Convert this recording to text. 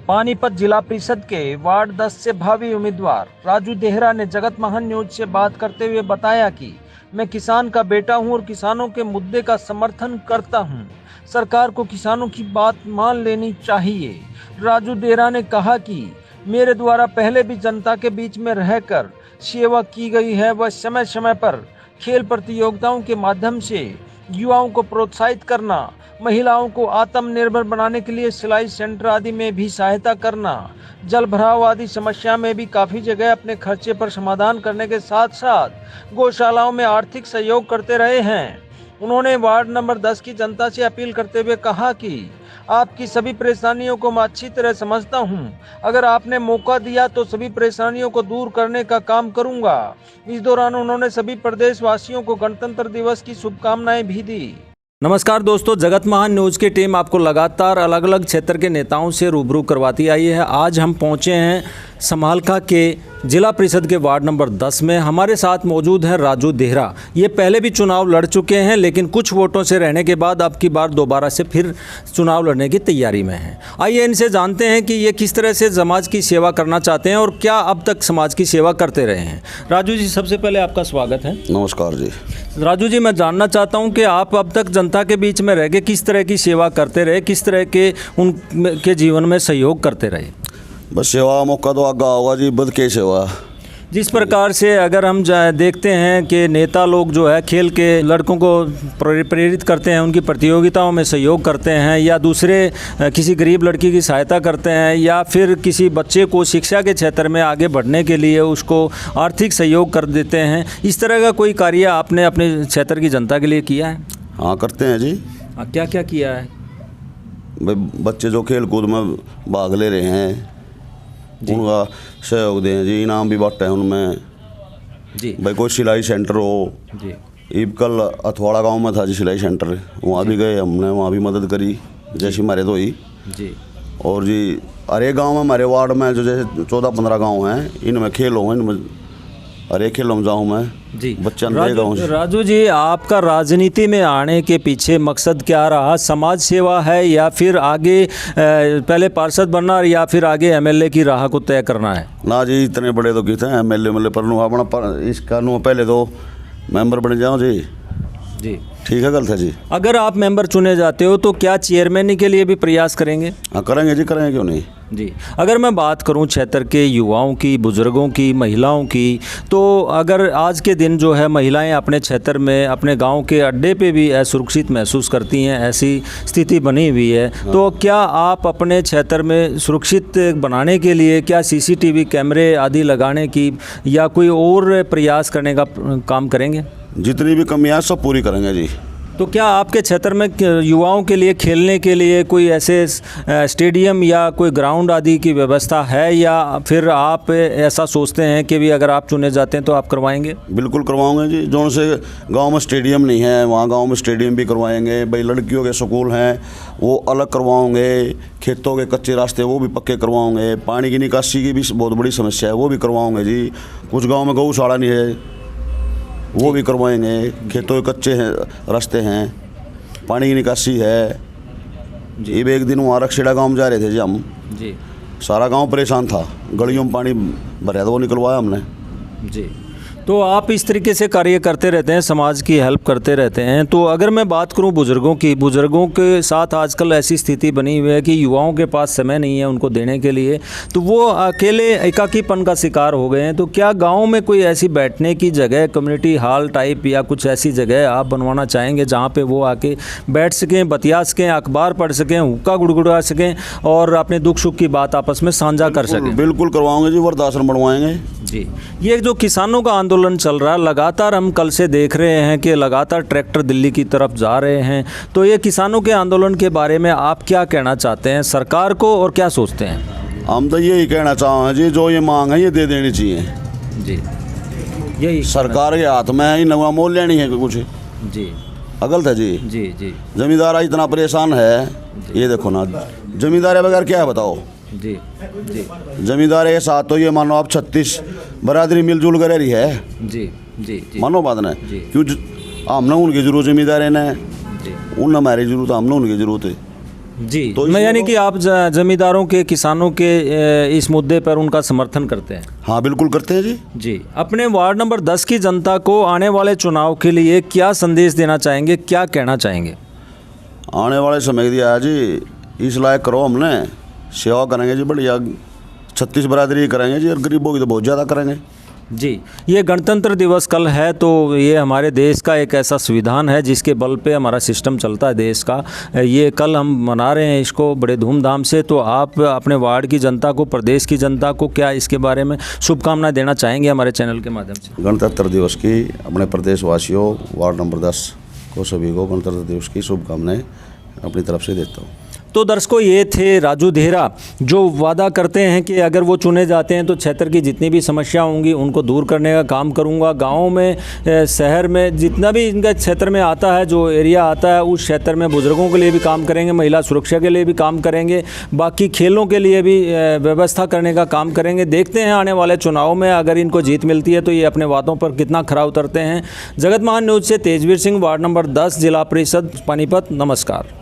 पानीपत जिला परिषद के वार्ड 10 से भावी उम्मीदवार राजू देहरा ने जगत महान न्यूज से बात करते हुए बताया कि मैं किसान का बेटा हूं और किसानों के मुद्दे का समर्थन करता हूं। सरकार को किसानों की बात मान लेनी चाहिए। राजू देहरा ने कहा कि मेरे द्वारा पहले भी जनता के बीच में रहकर सेवा की गई है। वह समय समय पर खेल प्रतियोगिताओं के माध्यम से युवाओं को प्रोत्साहित करना, महिलाओं को आत्मनिर्भर बनाने के लिए सिलाई सेंटर आदि में भी सहायता करना, जल भराव आदि समस्या में भी काफ़ी जगह अपने खर्चे पर समाधान करने के साथ साथ गौशालाओं में आर्थिक सहयोग करते रहे हैं। उन्होंने वार्ड नंबर 10 की जनता से अपील करते हुए कहा कि आपकी सभी परेशानियों को मैं अच्छी तरह समझता हूं। अगर आपने मौका दिया तो सभी परेशानियों को दूर करने का काम करूंगा। इस दौरान उन्होंने सभी प्रदेशवासियों को गणतंत्र दिवस की शुभकामनाएं भी दी। नमस्कार दोस्तों, जगत महान न्यूज़ की टीम आपको लगातार अलग अलग क्षेत्र के नेताओं से रूबरू करवाती आई है। आज हम पहुंचे हैं समालखा के जिला परिषद के वार्ड नंबर 10 में। हमारे साथ मौजूद है राजू देहरा। ये पहले भी चुनाव लड़ चुके हैं, लेकिन कुछ वोटों से रहने के बाद अब की बार दोबारा से फिर चुनाव लड़ने की तैयारी में हैं। आइए इनसे जानते हैं कि ये किस तरह से समाज की सेवा करना चाहते हैं और क्या अब तक समाज की सेवा करते रहे हैं। राजू जी, सबसे पहले आपका स्वागत है। नमस्कार जी। राजू जी, मैं जानना चाहता हूं कि आप अब तक जनता के बीच में रह के किस तरह की सेवा करते रहे, किस तरह के उनके जीवन में सहयोग करते रहे। बस सेवा मौका तो आगा होगा जी, बद के सेवा। जिस प्रकार से अगर हम देखते हैं कि नेता लोग जो है खेल के लड़कों को प्रेरित करते हैं, उनकी प्रतियोगिताओं में सहयोग करते हैं, या दूसरे किसी गरीब लड़की की सहायता करते हैं, या फिर किसी बच्चे को शिक्षा के क्षेत्र में आगे बढ़ने के लिए उसको आर्थिक सहयोग कर देते हैं, इस तरह का कोई कार्य आपने अपने क्षेत्र की जनता के लिए किया है? हाँ, करते हैं जी। क्या क्या किया है? भाई, बच्चे जो खेल कूद में भाग ले रहे हैं उनका सहयोग दें जी, इनाम भी बांटे हैं उनमें जी। भाई कोई सिलाई सेंटर हो जी। ईब कल अथवाड़ा गांव में था जी सिलाई सेंटर, वहाँ भी गए हमने, वहाँ भी मदद करी जैसी हमारे तो हुई जी। और जी अरे गांव में हमारे वार्ड में जो जैसे 14-15 गांव हैं, इनमें खेल हो, इनमें अरे खेलों में जाऊँ मैं जी। राजू जी, आपका राजनीति में आने के पीछे मकसद क्या रहा? समाज सेवा है या फिर आगे पहले पार्षद बनना या फिर आगे एमएलए की राह को तय करना है? ना जी, इतने बड़े तो कितने एमएलए पर अपना इसका पहले तो मेंबर बन जाओ जी। जी ठीक है, गलत है जी। अगर आप मेंबर चुने जाते हो तो क्या चेयरमैन के लिए भी प्रयास करेंगे? हाँ, करेंगे जी, करेंगे क्यों नहीं जी। अगर मैं बात करूं क्षेत्र के युवाओं की, बुजुर्गों की, महिलाओं की, तो अगर आज के दिन जो है महिलाएं अपने क्षेत्र में, अपने गांव के अड्डे पे भी असुरक्षित महसूस करती हैं, ऐसी स्थिति बनी हुई है, तो क्या आप अपने क्षेत्र में सुरक्षित बनाने के लिए क्या सीसीटीवी कैमरे आदि लगाने की या कोई और प्रयास करने का काम करेंगे? जितनी भी कमियां सब पूरी करेंगे जी। तो क्या आपके क्षेत्र में युवाओं के लिए खेलने के लिए कोई ऐसे स्टेडियम या कोई ग्राउंड आदि की व्यवस्था है, या फिर आप ऐसा सोचते हैं कि भी अगर आप चुने जाते हैं तो आप करवाएंगे? बिल्कुल करवाऊंगे जी। जो से गांव में स्टेडियम नहीं है वहाँ गांव में स्टेडियम भी करवाएंगे। भाई, लड़कियों के स्कूल हैं वो अलग करवाओगे, खेतों के कच्चे रास्ते वो भी पक्के करवाओगे, पानी की निकासी की भी बहुत बड़ी समस्या है वो भी करवाओगे जी। कुछ गाँव में गौशाला नहीं है वो भी करवाएंगे, खेतों के कच्चे हैं रास्ते हैं, पानी की निकासी है जी। एक दिन वहाँ रक्षेड़ा गाँव में जा रहे थे जी हम जी, सारा गांव परेशान था, गलियों में पानी भरा था, वो निकलवाया हमने जी। तो आप इस तरीके से कार्य करते रहते हैं, समाज की हेल्प करते रहते हैं। तो अगर मैं बात करूं बुज़ुर्गों की, बुज़ुर्गों के साथ आजकल ऐसी स्थिति बनी हुई है कि युवाओं के पास समय नहीं है उनको देने के लिए, तो वो अकेले एकाकीपन का शिकार हो गए हैं। तो क्या गांव में कोई ऐसी बैठने की जगह, कम्युनिटी हॉल टाइप या कुछ ऐसी जगह आप बनवाना चाहेंगे जहाँ पर वो आके बैठ सकें, बतिया सकें, अखबार पढ़ सकें, हुक्का गुड़गुड़ा सकें और अपने दुख सुख की बात आपस में साझा कर सकें? बिल्कुल करवाओगे जी, वृद्धाश्रम बनवाएंगे जी। ये जो किसानों का आंदोलन चल रहा है लगातार, हम कल से देख रहे हैं कि लगातार ट्रैक्टर दिल्ली की तरफ जा रहे हैं, तो ये किसानों के आंदोलन के बारे में आप क्या कहना चाहते हैं सरकार को और क्या सोचते हैं? हम तो यही कहना चाहेंगे जी, जो ये मांग है ये दे देनी चाहिए जी। यही सरकार के हाथ में है, नवा मोल लेनी है कुछ जी। गलत है जी। जी जी। जमींदार इतना परेशान है, ये देखो ना, जमींदार बगैर क्या है बताओ जी जी। जमींदार के साथ तो ये मानो आप 36 बरादरी मिलजुल कर रही है जी जी जी। मानो बात ना, क्यों हमने उनकी जरूरत जमींदार ने, उन हमारी जरूरत, हमने उनकी जरूरत है जी तो मैं यानी इसलिए कि आप जमींदारों के किसानों के इस मुद्दे पर उनका समर्थन करते हैं। हाँ बिल्कुल करते हैं जी। जी अपने वार्ड नंबर 10 की जनता को आने वाले चुनाव के लिए क्या संदेश देना चाहेंगे, क्या कहना चाहेंगे? आने वाले समय दिया है जी, इस लायक करो, हमने सेवा करेंगे जी, बढ़िया 36 बरादरी करेंगे जी, और गरीबों की तो बहुत ज़्यादा करेंगे जी ये गणतंत्र दिवस कल है, तो ये हमारे देश का एक ऐसा संविधान है जिसके बल पे हमारा सिस्टम चलता है देश का। ये कल हम मना रहे हैं इसको बड़े धूमधाम से। तो आप अपने वार्ड की जनता को, प्रदेश की जनता को क्या इसके बारे में शुभकामनाएं देना चाहेंगे हमारे चैनल के माध्यम से? गणतंत्र दिवस की अपने प्रदेशवासियों, वार्ड नंबर 10 को सभी को गणतंत्र दिवस की शुभकामनाएं अपनी तरफ से देता हूँ। तो दर्शकों ये थे राजू देहरा, जो वादा करते हैं कि अगर वो चुने जाते हैं तो क्षेत्र की जितनी भी समस्या होंगी उनको दूर करने का काम करूंगा। गाँव में, शहर में, जितना भी इनका क्षेत्र में आता है, जो एरिया आता है, उस क्षेत्र में बुजुर्गों के लिए भी काम करेंगे, महिला सुरक्षा के लिए भी काम करेंगे, बाकी खेलों के लिए भी व्यवस्था करने का काम करेंगे। देखते हैं आने वाले चुनाव में अगर इनको जीत मिलती है तो ये अपने वादों पर कितना खरा उतरते हैं। जगत महान न्यूज़ से तेजवीर सिंह, वार्ड नंबर 10, जिला परिषद पानीपत। नमस्कार।